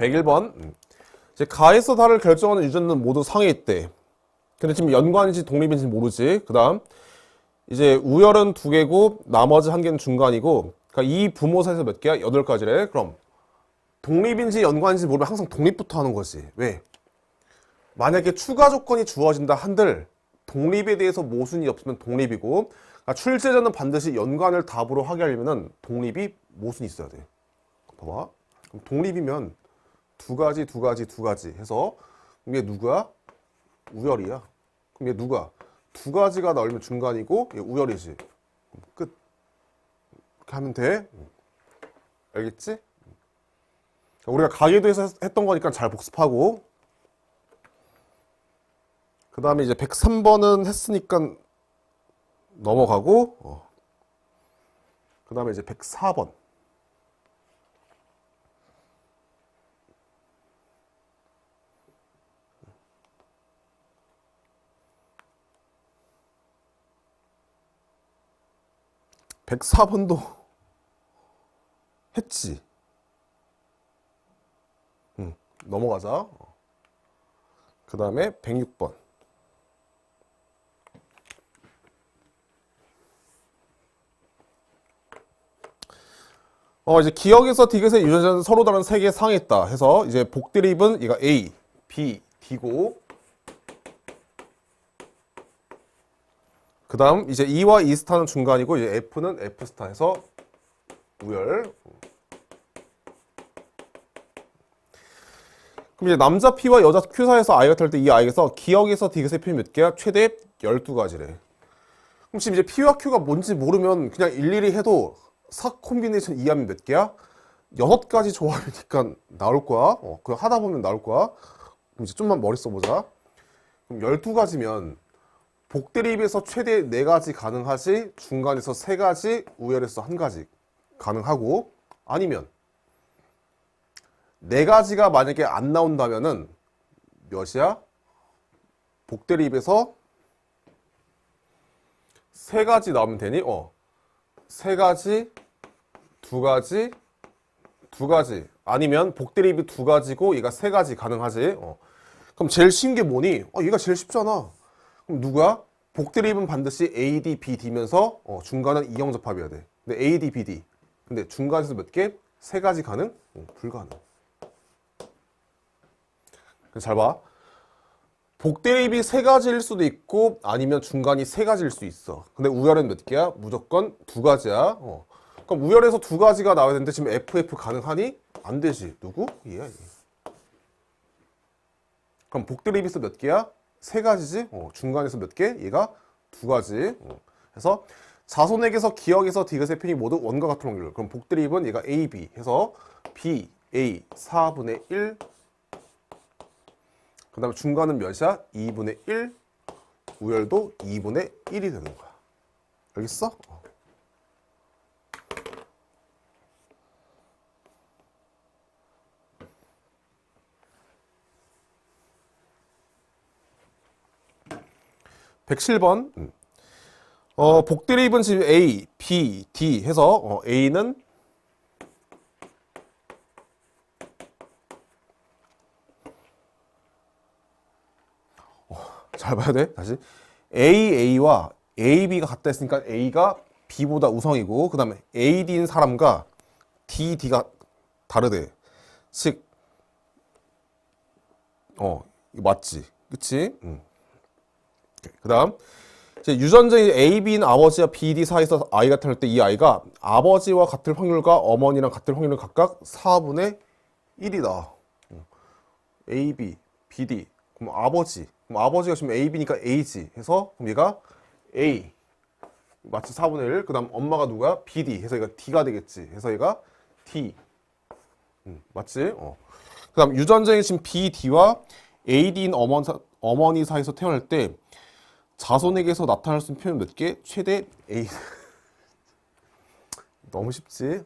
101번. 이제 가에서 다를 결정하는 유전자는 모두 상에 있대. 근데 지금 연관인지 독립인지 모르지. 그 다음 이제 우열은 2개고 나머지 1개는 중간이고, 그러니까 이 부모 사이에서 몇 개야? 8가지래. 그럼 독립인지 연관인지 모르면 항상 독립부터 하는 거지. 왜? 만약에 추가 조건이 주어진다 한들 독립에 대해서 모순이 없으면 독립이고, 그러니까 출제자는 반드시 연관을 답으로 하게 하려면 독립이 모순이 있어야 돼. 봐봐. 그럼 독립이면 2가지, 2가지, 2가지 해서, 그럼 얘 누구야? 우열이야. 그럼 얘 누가? 2가지가 나오면 중간이고 얘 우열이지. 끝. 이렇게 하면 돼. 알겠지? 우리가 가계도에서 했던 거니까 잘 복습하고, 그 다음에 이제 103번은 했으니까 넘어가고, 그 다음에 이제 104번. (104번도) 했지. 넘어가자. 그 다음에 106번. 이제 기억에서 디귿의 유전자는 서로 다른 3개의 상에 있다 해서, 이제 복드립은 얘가 A, B, D고, 그 다음 이제 E와 E 스타는 중간이고, 이제 F는 F 스타 해서 우열. 그럼 이제 남자 P와 여자 Q 사이에서 I가 탈 때 이 I에서 기억에서 디귿의 표현이 몇 개야? 최대 12가지래. 그럼 지금 이제 P와 Q가 뭔지 모르면 그냥 일일이 해도 사 콤비네이션 이해하면 몇 개야? 6가지 조합이니까 나올 거야. 그냥 하다 보면 나올 거야. 그럼 이제 좀만 머리 써보자. 그럼 12가지면 복드립에서 최대 4가지 가능하지, 중간에서 3가지, 우열에서 1가지 가능하고, 아니면 4가지가 만약에 안 나온다면은 몇이야? 복드립에서 3가지 나오면 되니? 3가지, 2가지, 2가지. 아니면 복드립이 2가지고 얘가 3가지 가능하지. 그럼 제일 쉬운 게 뭐니? 얘가 제일 쉽잖아. 그럼 누구야? 복드립은 반드시 A, D, B, D면서 중간은 이형접합이어야 돼. 근데 A, D, B, D. 근데 중간에서 몇 개? 3가지 가능? 불가능. 그래서 잘 봐. 복드립이 3가지일 수도 있고 아니면 중간이 3가지일 수 있어. 근데 우열은 몇 개야? 무조건 2가지야. 그럼 우열에서 2가지가 나와야 되는데 지금 FF 가능하니? 안 되지. 누구? 얘야, 얘. 그럼 복드립에서 몇 개야? 3가지지? 중간에서 몇 개? 얘가 2가지. 그래서 자손에게서 기억에서 디귿의 편이 모두 원과 같은 확률. 그럼 복드립은 얘가 A, B 해서 B, A 4분의 1. 그 다음에 중간은 몇이야? 2분의 1. 우열도 2분의 1이 되는 거야. 알겠어? 107번. 복드립은 지금 A, B, D 해서 A는 잘 봐야 돼. 다시 AA와 AB가 같다 했으니까 A가 B보다 우성이고, 그 다음에 AD인 사람과 DD가 다르대. 즉 이거 맞지? 그치? 그 다음 이제 유전자인 AB인 아버지와 BD 사이에서 I가 태어날 때 이 아이가 아버지와 같을 확률과 어머니랑 같을 확률은 각각 4분의 1이다. AB, BD. 그럼 아버지. 그럼 아버지가 지금 AB니까 A지. 해서 그럼 얘가 A. 마치 4분의 1. 그 다음 엄마가 누구야? BD. 해서 얘가 D가 되겠지. 해서 얘가 D. 맞지? 그 다음 유전자인 지금 BD와 AD인 어머니 사이에서 태어날 때 자손에게서 나타날 수 있는 표현 몇 개? 최대 A. 너무 쉽지?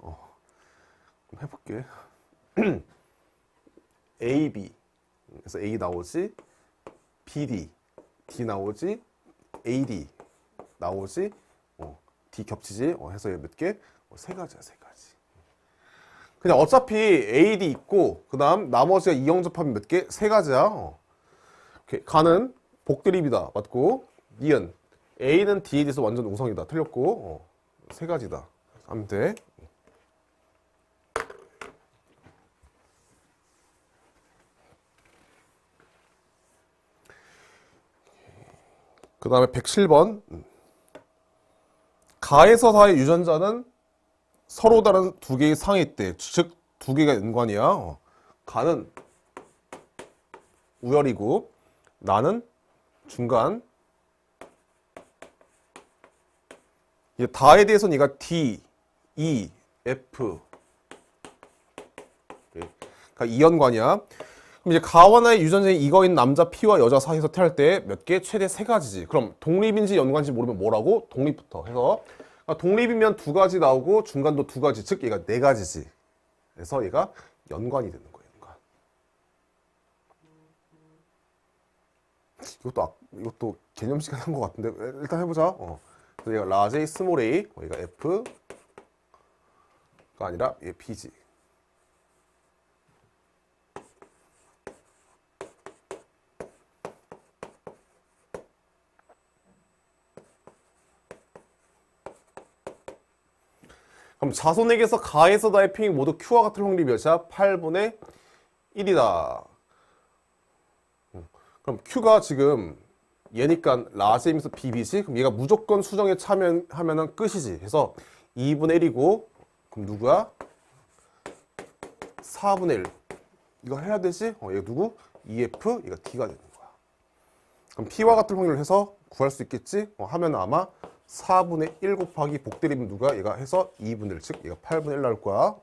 해볼게. AB. 그래서 A 나오지. BD. D 나오지. AD. 나오지. D 겹치지. 해서 몇 개? 3가지야, 3가지. 그냥 어차피 AD 있고 그 다음 나머지가 이영접합이 몇 개? 세 가지야. 오케이. 가는 복드립이다. 맞고. 니은 A는 D에 대해서 완전 우성이다. 틀렸고. 세 가지다. 하면 돼. 그 다음에 107번. 가에서 다의 유전자는 서로 다른 두 개의 상위 때, 즉 두 개가 연관이야. 가는 우열이고 나는 중간. 이제 다에 대해서는 얘가 D, E, F. 그러니까 이연관이야. 그럼 이제 가와 나의 유전자의 이거인 남자 P와 여자 사이에서 태어날 때 몇 개? 최대 세 가지지. 그럼 독립인지 연관인지 모르면 뭐라고? 독립부터 해서. 그러니까 독립이면 두 가지 나오고 중간도 두 가지, 즉 얘가 네 가지지. 그래서 얘가 연관이 되는 거예요. 연관. 이것도 개념 시간 한 것 같은데 일단 해보자. 그래서 얘가 라지 A, 스몰 a, 얘가 F가 아니라 얘 B지. 그럼 자손에게서 가에서 다의 핑이 모두 Q와 같은 확률이 몇이야? 8분의 1이다. 그럼 Q가 지금 얘니까 라지임에서 BB지? 그럼 얘가 무조건 수정에 참여하면은 끝이지. 그래서 2분의 1이고, 그럼 누구야? 4분의 1. 이거 해야 되지? 얘가 누구? EF, 얘가 D가 되는 거야. 그럼 P와 같은 확률을 해서 구할 수 있겠지? 하면 아마 4분의 1 곱하기 복대리면 누가? 얘가 해서 2분의 1, 즉 얘가 8분의 1 나올 거야.